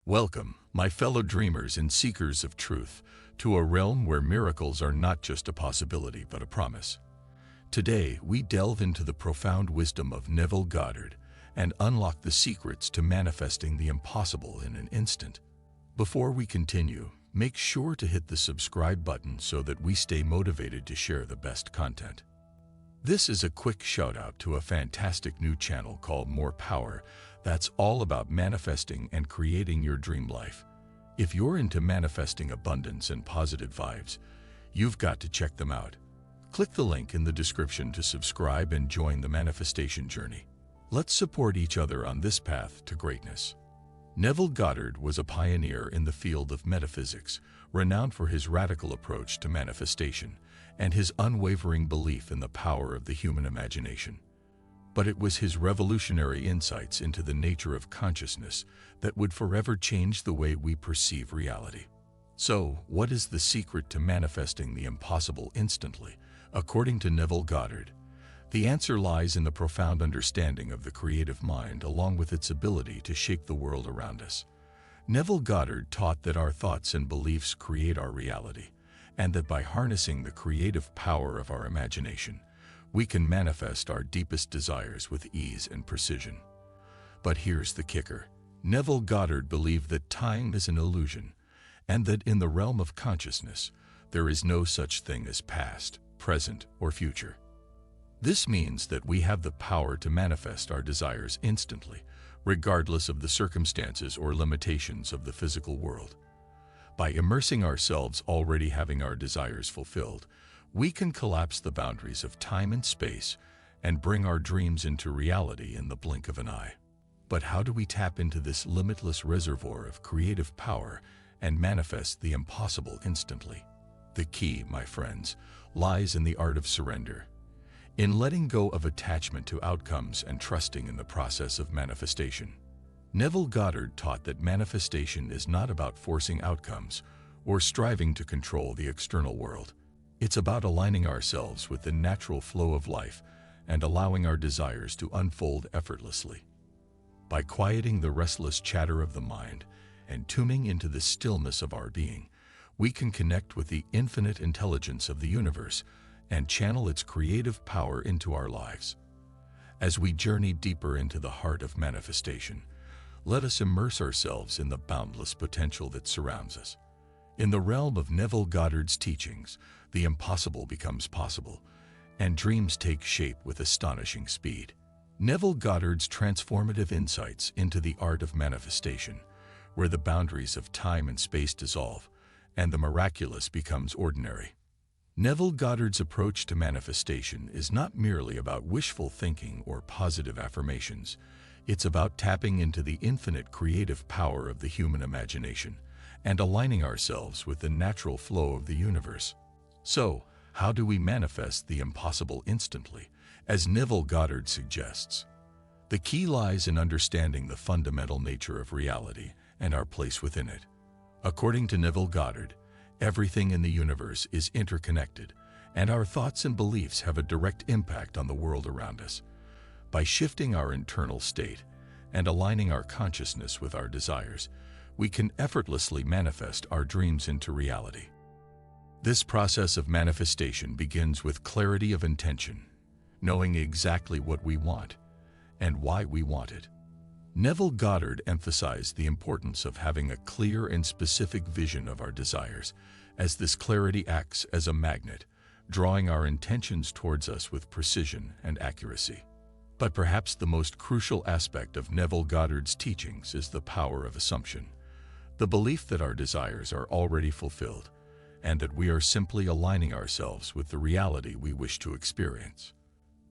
Welcome, my fellow dreamers and seekers of truth, to a realm where miracles are not just a possibility but a promise. Today, we delve into the profound wisdom of Neville Goddard and unlock the secrets to manifesting the impossible in an instant. Before we continue, make sure to hit the subscribe button so that we stay motivated to share the best content. This is a quick shout out to a fantastic new channel called More Power that's all about manifesting and creating your dream life. If you're into manifesting abundance and positive vibes, you've got to check them out. Click the link in the description to subscribe and join the manifestation journey. Let's support each other on this path to greatness. Neville Goddard was a pioneer in the field of metaphysics, renowned for his radical approach to manifestation and his unwavering belief in the power of the human imagination. But it was his revolutionary insights into the nature of consciousness that would forever change the way we perceive reality. So, what is the secret to manifesting the impossible instantly, according to Neville Goddard? The answer lies in the profound understanding of the creative mind along with its ability to shape the world around us. Neville Goddard taught that our thoughts and beliefs create our reality, and that by harnessing the creative power of our imagination, we can manifest our deepest desires with ease and precision. But here's the kicker. Neville Goddard believed that time is an illusion, and that in the realm of consciousness, there is no such thing as past, present, or future. This means that we have the power to manifest our desires instantly, regardless of the circumstances or limitations of the physical world. By immersing ourselves already having our desires fulfilled, we can collapse the boundaries of time and space and bring our dreams into reality in the blink of an eye. But how do we tap into this limitless reservoir of creative power and manifest the impossible instantly? The key, my friends, lies in the art of surrender. In letting go of attachment to outcomes and trusting in the process of manifestation. Neville Goddard taught that manifestation is not about forcing outcomes or striving to control the external world. It's about aligning ourselves with the natural flow of life and allowing our desires to unfold effortlessly. By quieting the restless chatter of the mind and tuning into the stillness of our being, we can connect with the infinite intelligence of the universe and channel its creative power into our lives. As we journey deeper into the heart of manifestation, let us immerse ourselves in the boundless potential that surrounds us. In the realm of Neville Goddard's teachings, the impossible becomes possible, and dreams take shape with astonishing speed. Neville Goddard's transformative insights into the art of manifestation, where the boundaries of time and space dissolve, and the miraculous becomes ordinary. Neville Goddard's approach to manifestation is not merely about wishful thinking or positive affirmations. It's about tapping into the infinite creative power of the human imagination and aligning ourselves with the natural flow of the universe. So, how do we manifest the impossible instantly, as Neville Goddard suggests? The key lies in understanding the fundamental nature of reality and our place within it. According to Neville Goddard, everything in the universe is interconnected, and our thoughts and beliefs have a direct impact on the world around us. By shifting our internal state and aligning our consciousness with our desires, we can effortlessly manifest our dreams into reality. This process of manifestation begins with clarity of intention, knowing exactly what we want and why we want it. Neville Goddard emphasized the importance of having a clear and specific vision of our desires, as this clarity acts as a magnet, drawing our intentions towards us with precision and accuracy. But perhaps the most crucial aspect of Neville Goddard's teachings is the power of assumption, the belief that our desires are already fulfilled, and that we are simply aligning ourselves with the reality we wish to experience.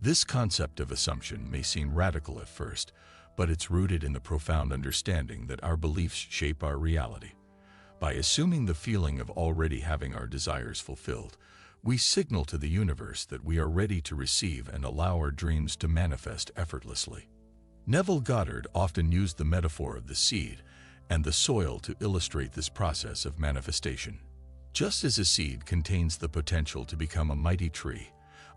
This concept of assumption may seem radical at first, but it's rooted in the profound understanding that our beliefs shape our reality. By assuming the feeling of already having our desires fulfilled, we signal to the universe that we are ready to receive and allow our dreams to manifest effortlessly. Neville Goddard often used the metaphor of the seed and the soil to illustrate this process of manifestation. Just as a seed contains the potential to become a mighty tree,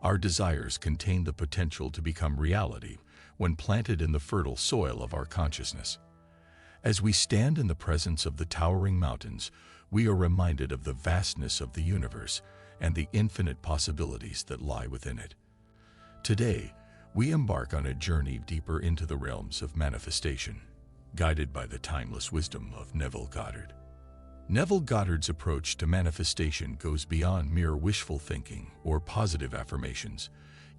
our desires contain the potential to become reality when planted in the fertile soil of our consciousness. As we stand in the presence of the towering mountains, we are reminded of the vastness of the universe and the infinite possibilities that lie within it. Today, we embark on a journey deeper into the realms of manifestation, guided by the timeless wisdom of Neville Goddard. Neville Goddard's approach to manifestation goes beyond mere wishful thinking or positive affirmations.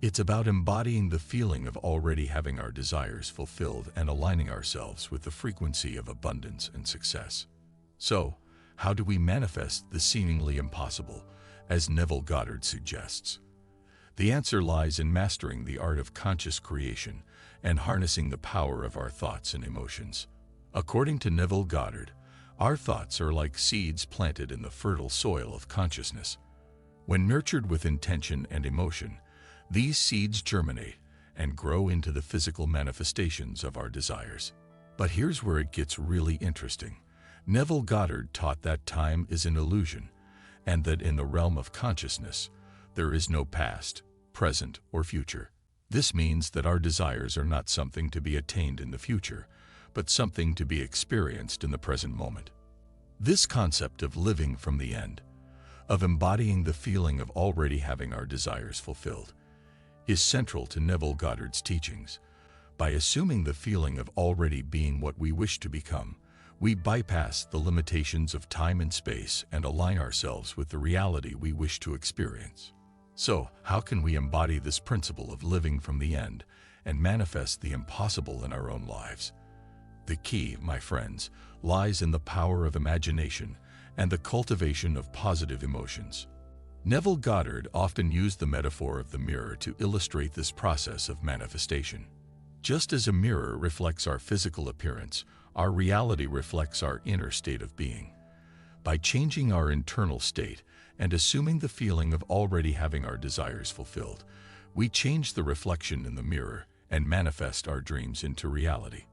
It's about embodying the feeling of already having our desires fulfilled and aligning ourselves with the frequency of abundance and success. So, how do we manifest the seemingly impossible, as Neville Goddard suggests? The answer lies in mastering the art of conscious creation and harnessing the power of our thoughts and emotions. According to Neville Goddard, our thoughts are like seeds planted in the fertile soil of consciousness. When nurtured with intention and emotion, these seeds germinate and grow into the physical manifestations of our desires. But here's where it gets really interesting. Neville Goddard taught that time is an illusion, and that in the realm of consciousness, there is no past, present, or future. This means that our desires are not something to be attained in the future, but something to be experienced in the present moment. This concept of living from the end, of embodying the feeling of already having our desires fulfilled, is central to Neville Goddard's teachings. By assuming the feeling of already being what we wish to become, we bypass the limitations of time and space and align ourselves with the reality we wish to experience. So, how can we embody this principle of living from the end and manifest the impossible in our own lives? The key, my friends, lies in the power of imagination and the cultivation of positive emotions. Neville Goddard often used the metaphor of the mirror to illustrate this process of manifestation. Just as a mirror reflects our physical appearance, our reality reflects our inner state of being. By changing our internal state and assuming the feeling of already having our desires fulfilled, we change the reflection in the mirror and manifest our dreams into reality.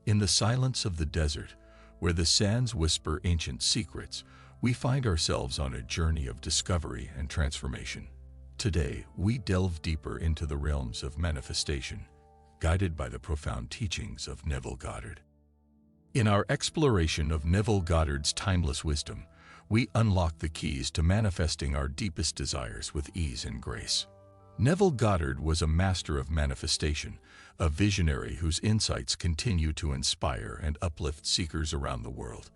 In the silence of the desert, where the sands whisper ancient secrets, we find ourselves on a journey of discovery and transformation. Today, we delve deeper into the realms of manifestation, guided by the profound teachings of Neville Goddard. In our exploration of Neville Goddard's timeless wisdom, we unlock the keys to manifesting our deepest desires with ease and grace. Neville Goddard was a master of manifestation, a visionary whose insights continue to inspire and uplift seekers around the world.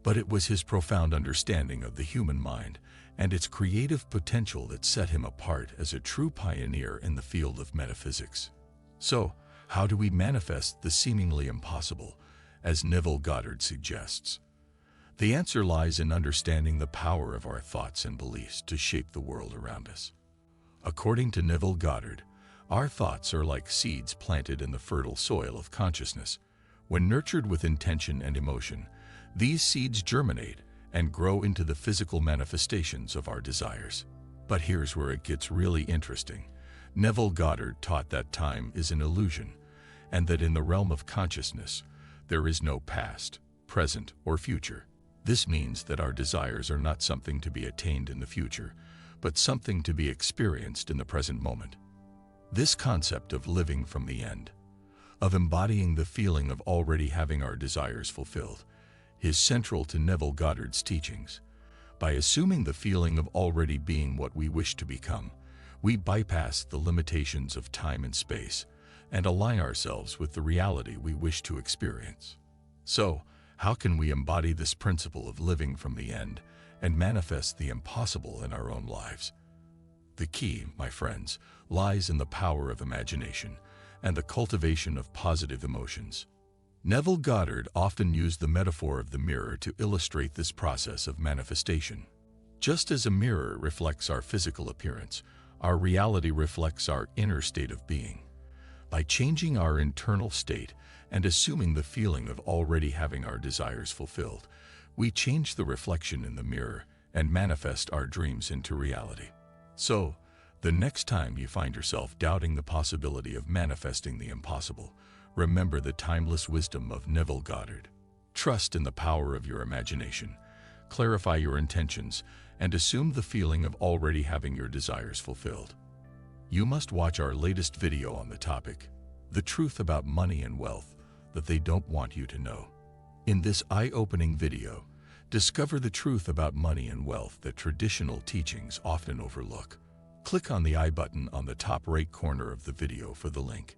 But it was his profound understanding of the human mind and its creative potential that set him apart as a true pioneer in the field of metaphysics. So, how do we manifest the seemingly impossible, as Neville Goddard suggests? The answer lies in understanding the power of our thoughts and beliefs to shape the world around us. According to Neville Goddard, our thoughts are like seeds planted in the fertile soil of consciousness. When nurtured with intention and emotion, these seeds germinate and grow into the physical manifestations of our desires. But here's where it gets really interesting. Neville Goddard taught that time is an illusion, and that in the realm of consciousness, there is no past, present, or future. This means that our desires are not something to be attained in the future, but something to be experienced in the present moment. This concept of living from the end, of embodying the feeling of already having our desires fulfilled, is central to Neville Goddard's teachings. By assuming the feeling of already being what we wish to become, we bypass the limitations of time and space and align ourselves with the reality we wish to experience. So, how can we embody this principle of living from the end and manifest the impossible in our own lives? The key, my friends, lies in the power of imagination and the cultivation of positive emotions. Neville Goddard often used the metaphor of the mirror to illustrate this process of manifestation. Just as a mirror reflects our physical appearance, our reality reflects our inner state of being. By changing our internal state and assuming the feeling of already having our desires fulfilled, we change the reflection in the mirror and manifest our dreams into reality. So, the next time you find yourself doubting the possibility of manifesting the impossible, remember the timeless wisdom of Neville Goddard. Trust in the power of your imagination, clarify your intentions, and assume the feeling of already having your desires fulfilled. You must watch our latest video on the topic, The Truth About Money and Wealth That They Don't Want You to Know. In this eye-opening video, discover the truth about money and wealth that traditional teachings often overlook. Click on the I button on the top right corner of the video for the link.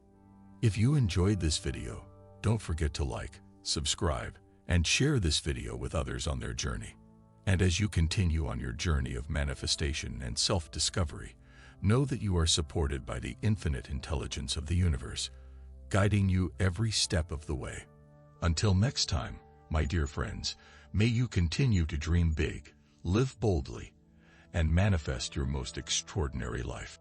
If you enjoyed this video, don't forget to like, subscribe, and share this video with others on their journey. And as you continue on your journey of manifestation and self-discovery, know that you are supported by the infinite intelligence of the universe, guiding you every step of the way. Until next time, my dear friends, may you continue to dream big, live boldly, and manifest your most extraordinary life.